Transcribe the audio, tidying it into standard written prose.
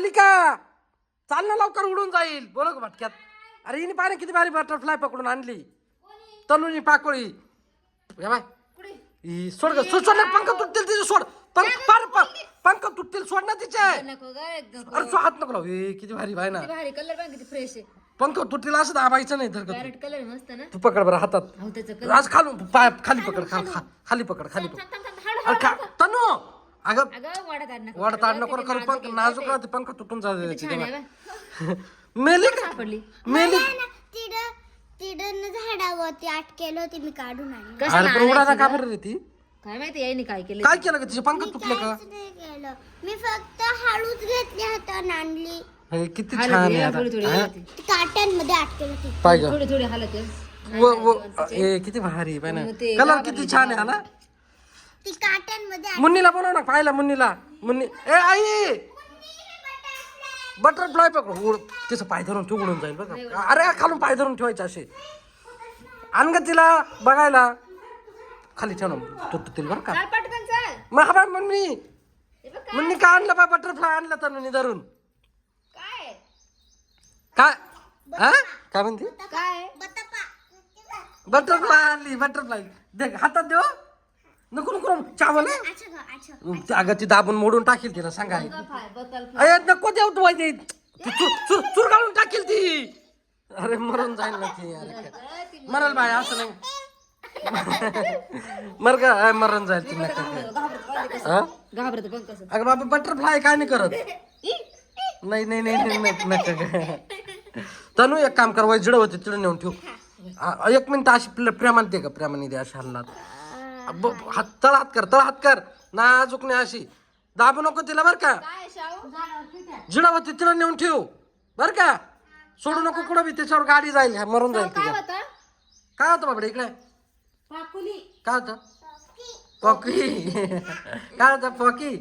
मालिका चाल ना लवकर उडून जाईल बोल का भटक्यात. अरे हिने पाहिजे किती भारी बटरफ्लाय पकडून आणली तनुनी पाकोळी. या बाय सोड ग सोड ना पंख तुटतील तिचे सोड पंख तुटतील सोड ना तिचे. अरे सो हात नको लावू. किती भारी भाई ना भारी कलर बघ किती फ्रेश आहे. पंख तुटतील असं दाबायचं नाही तर पॅरेट कलर मस्त ना. तू पकड बरं हातात. हो त्याचं कलर आज खालून पाय खाली पकड खाली पकड खाली पकड. तनु अगं अगं वाढत आण नको. वाढत आड नको करू. पंख नाजूक राहते पंख तुटून जाते. छान आहे बा. मेली का सापडली. मेली. तिडन झाडावरती अटकेलं होती मी काढून आणली. अरे पण उडाला का बरं रे ती. काय माहिती यायनी काय केलं. काय केलं का तिचे पंख तुटले का. काहीच नाही केलं मी फक्त हळूच घेतली हाताने आणली. हे किती छान आहे आता. थोडी थोडी हा? ती काट्यांमध्ये अटकेल होती. पाहिजे थोडी थोडी हालत आहे. हे किती भारी आहे मग ते कलर किती छान आहे ना. ती काट्यांमध्ये मुन्नीला बोलव ना पाहिला मुन्नीला. मुन्नी ए आई बटरफ्लाय पकड उड. तिचं पाय धरून ठेव उडून जाईल बरं का. अरे खालून पाय धरून ठेवायचे असे. आण ग तिला बघायला खाली ठेव ना तुटतील बरं का. चाल पटकन चाल. मग हा बाय मुन्नी हे बघ मुन्नी का आणलं बा बटरफ्लाय आणलं तनुनी धरून. काय काय हा काय म्हणते. काय बटरफ्लाय आणली बटरफ्लाय. देख हातात देव नको नको चावल अगं ती दाबून मोडून टाकील तिला सांगा. अरे नको देऊ तू ती चूर घालून टाकील ती. अरे मरून जाईल ना ती. मरल बाय असं नाही. मर का मरण जाईल ती नका. घाबरत बघ कसं. अगं बाबा बटरफ्लाय काय नाही करत. नाही नाही नाही नाही नका. तनू एक काम कर वय जिड होते तिड नेऊन ठेव. 1 मिनिट अशी प्रेमाने दे का प्रेमाने दे अशी हल्लात. हात तळ हात कर नाजूक नाही अशी दाबू नको तिला बर का. काय शाहू जिडा होती तिला नेऊन ठेव बर का. सोडू नको कुठं बी त्याच्यावर गाडी जाईल मरून जाईल काय तिला. होता. काय होतं बाबडे इकडे पाकुली. काय होतं पॉकी. काय होतं पॉकी.